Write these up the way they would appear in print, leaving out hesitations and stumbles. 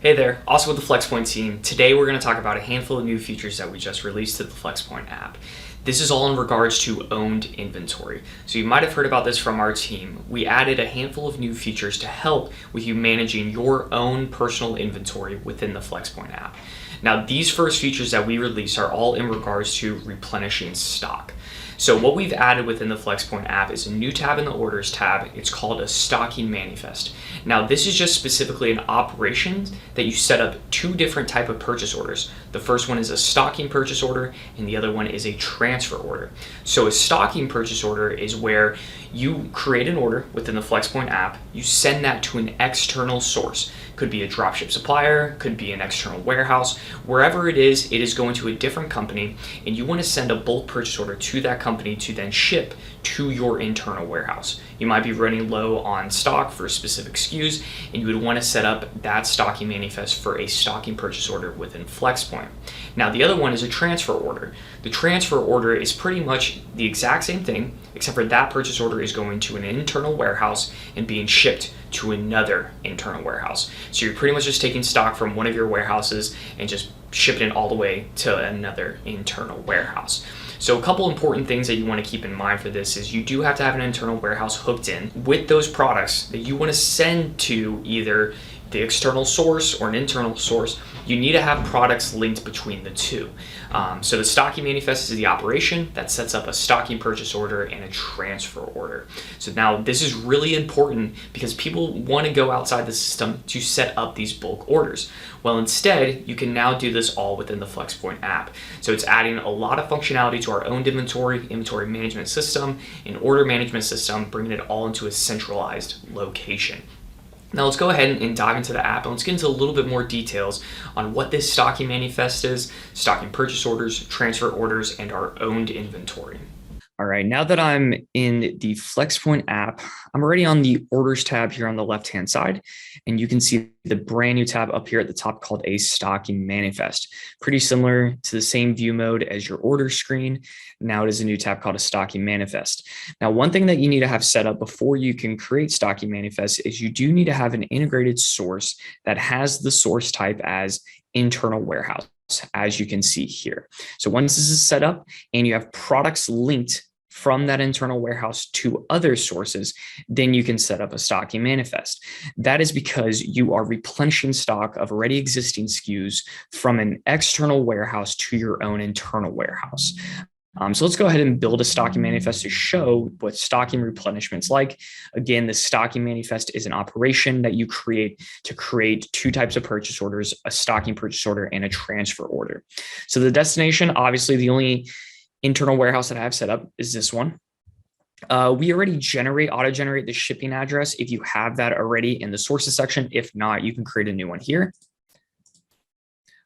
Hey there, also with the Flxpoint team. Today we're going to talk about a handful of new features that we just released to the Flxpoint app. This is all in regards to owned inventory. So you might have heard about this from our team. We added a handful of new features to help with you managing your own personal inventory within the Flxpoint app. Now, these first features that we release are all in regards to replenishing stock. So what we've added within the Flxpoint app is a new tab in the Orders tab. It's called a stocking manifest. Now, this is just specifically an operation that you set up two different type of purchase orders. The first one is a stocking purchase order, and the other one is a transfer order. So a stocking purchase order is where you create an order within the Flxpoint app, you send that to an external source. Could be a dropship supplier, could be an external warehouse. Wherever it is going to a different company, and you want to send a bulk purchase order to that company to then ship to your internal warehouse. You might be running low on stock for specific SKUs, and you would want to set up that stocking manifest for a stocking purchase order within Flxpoint. Now, the other one is a transfer order. The transfer order is pretty much the exact same thing, except for that purchase order is going to an internal warehouse and being shipped to another internal warehouse. So you're pretty much just taking stock from one of your warehouses and just shipping it all the way to another internal warehouse. So a couple important things that you want to keep in mind for this is you do have to have an internal warehouse hooked in with those products that you want to send to either the external source or an internal source. You need to have products linked between the two. So the stocking manifest is the operation that sets up a stocking purchase order and a transfer order. So now this is really important because people want to go outside the system to set up these bulk orders. Well, instead, you can now do this all within the Flxpoint app. So it's adding a lot of functionality to our own inventory management system, and order management system, bringing it all into a centralized location. Now let's go ahead and dive into the app, and let's get into a little bit more details on what this stocking manifest is, stocking purchase orders, transfer orders, and our owned inventory. All right, now that I'm in the Flxpoint app, I'm already on the Orders tab here on the left-hand side, and you can see the brand new tab up here at the top called a stocking manifest. Pretty similar to the same view mode as your order screen. Now it is a new tab called a stocking manifest. Now, one thing that you need to have set up before you can create stocking manifest is you do need to have an integrated source that has the source type as internal warehouse, as you can see here. So once this is set up and you have products linked from that internal warehouse to other sources, then you can set up a stocking manifest. That is because you are replenishing stock of already existing SKUs from an external warehouse to your own internal warehouse. So let's go ahead and build a stocking manifest to show what stocking replenishment is like. Again, the stocking manifest is an operation that you create to create two types of purchase orders, a stocking purchase order and a transfer order. So the destination, obviously the only internal warehouse that I have set up is this one. We already auto-generate the shipping address if you have that already in the sources section. If not, you can create a new one here.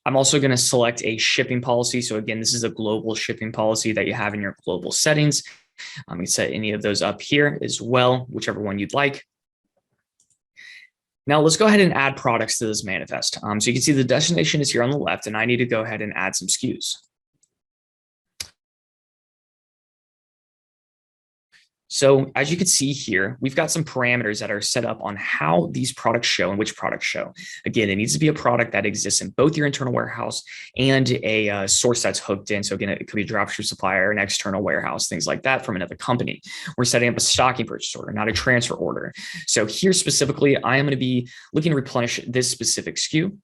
I'm also going to select a shipping policy. So again, this is a global shipping policy that you have in your global settings. You can set any of those up here as well, whichever one you'd like. Now let's go ahead and add products to this manifest. So you can see the destination is here on the left, and I need to go ahead and add some SKUs. So as you can see here, we've got some parameters that are set up on how these products show and which products show. Again, it needs to be a product that exists in both your internal warehouse and a source that's hooked in. So again, it could be a dropship supplier, an external warehouse, things like that from another company. We're setting up a stocking purchase order, not a transfer order. So here specifically, I am going to be looking to replenish this specific SKU.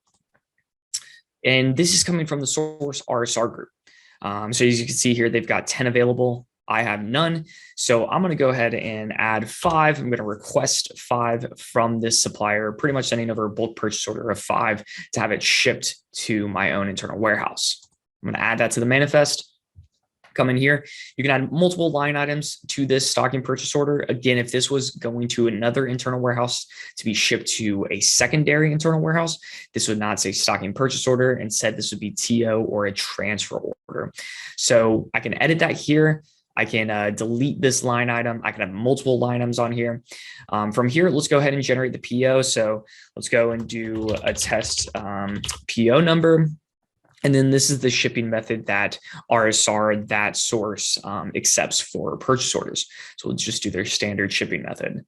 And this is coming from the source RSR group. So as you can see here, they've got 10 available. I have none. So I'm going to go ahead and add 5. I'm going to request 5 from this supplier, pretty much sending over a bulk purchase order of 5 to have it shipped to my own internal warehouse. I'm going to add that to the manifest. Come in here. You can add multiple line items to this stocking purchase order. Again, if this was going to another internal warehouse to be shipped to a secondary internal warehouse, this would not say stocking purchase order. Instead, this would be TO or a transfer order. So I can edit that here. I can delete this line item. I can have multiple line items on here. From here, let's go ahead and generate the PO. So let's go and do a test PO number. And then this is the shipping method that RSR, that source accepts for purchase orders. So let's just do their standard shipping method.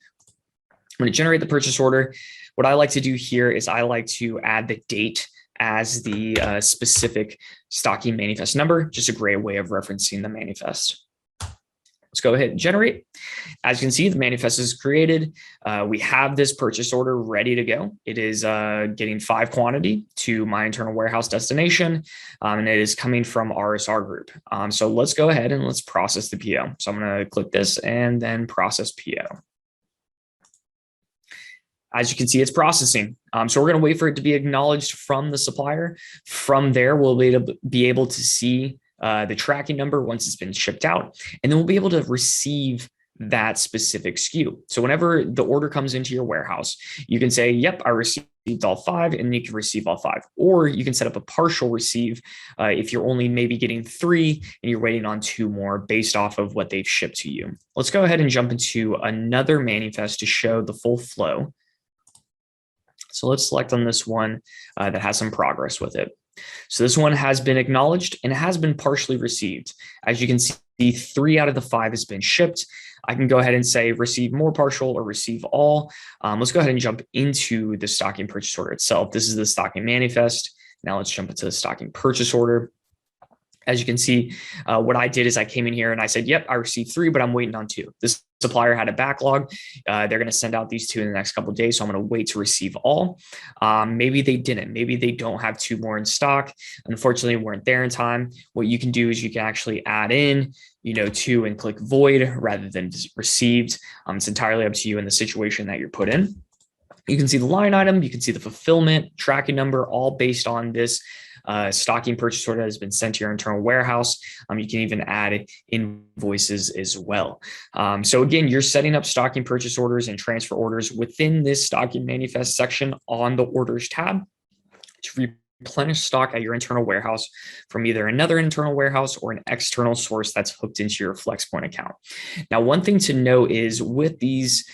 I'm going to generate the purchase order. What I like to do here is I like to add the date as the specific stocking manifest number, just a great way of referencing the manifest. Let's go ahead and generate. As you can see, the manifest is created. We have this purchase order ready to go. It is getting 5 quantity to my internal warehouse destination, and it is coming from RSR group. So let's go ahead and let's process the PO. So I'm going to click this and then process PO. As you can see, it's processing. So we're going to wait for it to be acknowledged from the supplier. From there, we'll be able to see the tracking number once it's been shipped out, and then we'll be able to receive that specific SKU. So whenever the order comes into your warehouse, you can say, yep, I received all 5, and you can receive all 5. Or you can set up a partial receive if you're only maybe getting 3 and you're waiting on 2 more based off of what they've shipped to you. Let's go ahead and jump into another manifest to show the full flow. So let's select on this one that has some progress with it. So this one has been acknowledged and it has been partially received. As you can see, 3 out of the 5 has been shipped. I can go ahead and say receive more partial or receive all. Let's go ahead and jump into the stocking purchase order itself. This is the stocking manifest. Now let's jump into the stocking purchase order. As you can see, what I did is I came in here and I said, yep, I received 3, but I'm waiting on 2. This supplier had a backlog. They're going to send out these 2 in the next couple of days. So I'm going to wait to receive all. Maybe they didn't. Maybe they don't have 2 more in stock. Unfortunately, weren't there in time. What you can do is you can actually add in, 2 and click void rather than received. It's entirely up to you in the situation that you're put in. You can see the line item. You can see the fulfillment, tracking number, all based on this stocking purchase order that has been sent to your internal warehouse. You can even add invoices as well. So again, you're setting up stocking purchase orders and transfer orders within this stocking manifest section on the orders tab to replenish stock at your internal warehouse from either another internal warehouse or an external source that's hooked into your Flxpoint account. Now, one thing to note is with these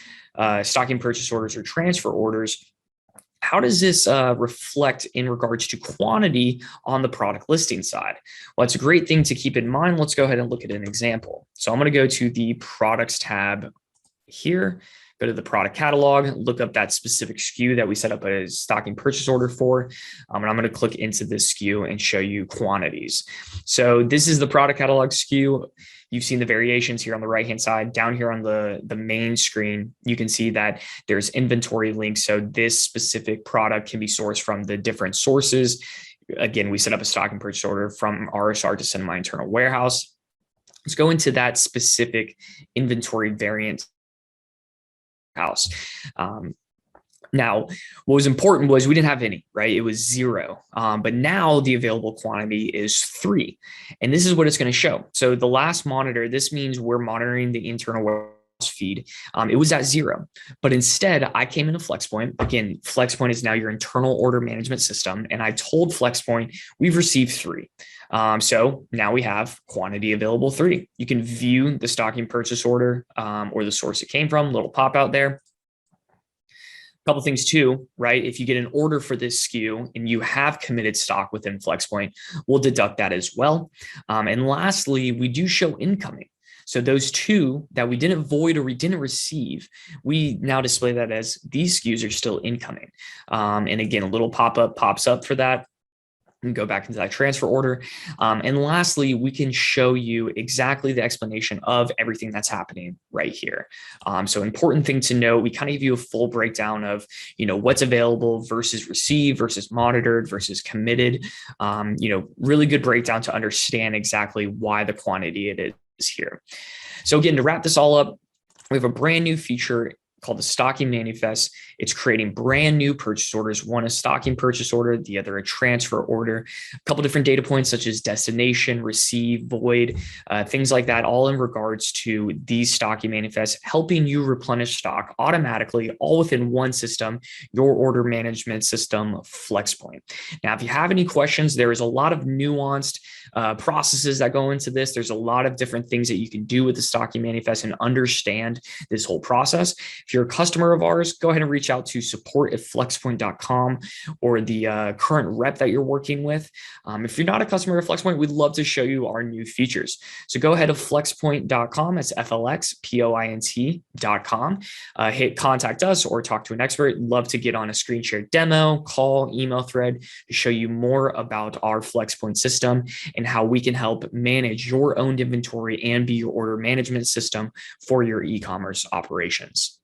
stocking purchase orders or transfer orders, how does this reflect in regards to quantity on the product listing side? Well, it's a great thing to keep in mind. Let's go ahead and look at an example. So I'm going to go to the products tab here, go to the product catalog, look up that specific SKU that we set up a stocking purchase order for. And I'm going to click into this SKU and show you quantities. So this is the product catalog SKU. You've seen the variations here on the right-hand side. Down here on the main screen, you can see that there's inventory links. So this specific product can be sourced from the different sources. Again, we set up a stocking purchase order from RSR to send to my internal warehouse. Let's go into that specific inventory variant house. Now, what was important was we didn't have any, right? It was 0. But now the available quantity is 3. And this is what it's going to show. So the last monitor, this means we're monitoring the internal warehouse feed. It was at 0. But instead, I came into Flxpoint. Again, Flxpoint is now your internal order management system. And I told Flxpoint, we've received 3. So now we have quantity available 3. You can view the stocking purchase order or the source it came from, little pop out there. Couple things too, right? If you get an order for this SKU and you have committed stock within Flxpoint, we'll deduct that as well. And lastly, we do show incoming. So those 2 that we didn't void or we didn't receive, we now display that as these SKUs are still incoming. And again, a little pop-up pops up for that. And go back into that transfer order. And lastly, we can show you exactly the explanation of everything that's happening right here. So important thing to know, we kind of give you a full breakdown of, what's available versus received versus monitored versus committed. Really good breakdown to understand exactly why the quantity it is here. So again, to wrap this all up, we have a brand new feature called the stocking manifest. It's creating brand new purchase orders. One a stocking purchase order, the other a transfer order. A couple different data points such as destination, receive, void, things like that, all in regards to these stocking manifests, helping you replenish stock automatically, all within one system, your order management system, Flxpoint. Now, if you have any questions, there is a lot of nuanced processes that go into this. There's a lot of different things that you can do with the stocking manifest and understand this whole process. If If you're a customer of ours, go ahead and reach out to support@flexpoint.com or the current rep that you're working with. If you're not a customer of Flexpoint, we'd love to show you our new features. So go ahead to flexpoint.com. That's flxpoint.com. Hit contact us or talk to an expert. Love to get on a screen share demo, call, email thread to show you more about our Flexpoint system and how we can help manage your owned inventory and be your order management system for your e-commerce operations.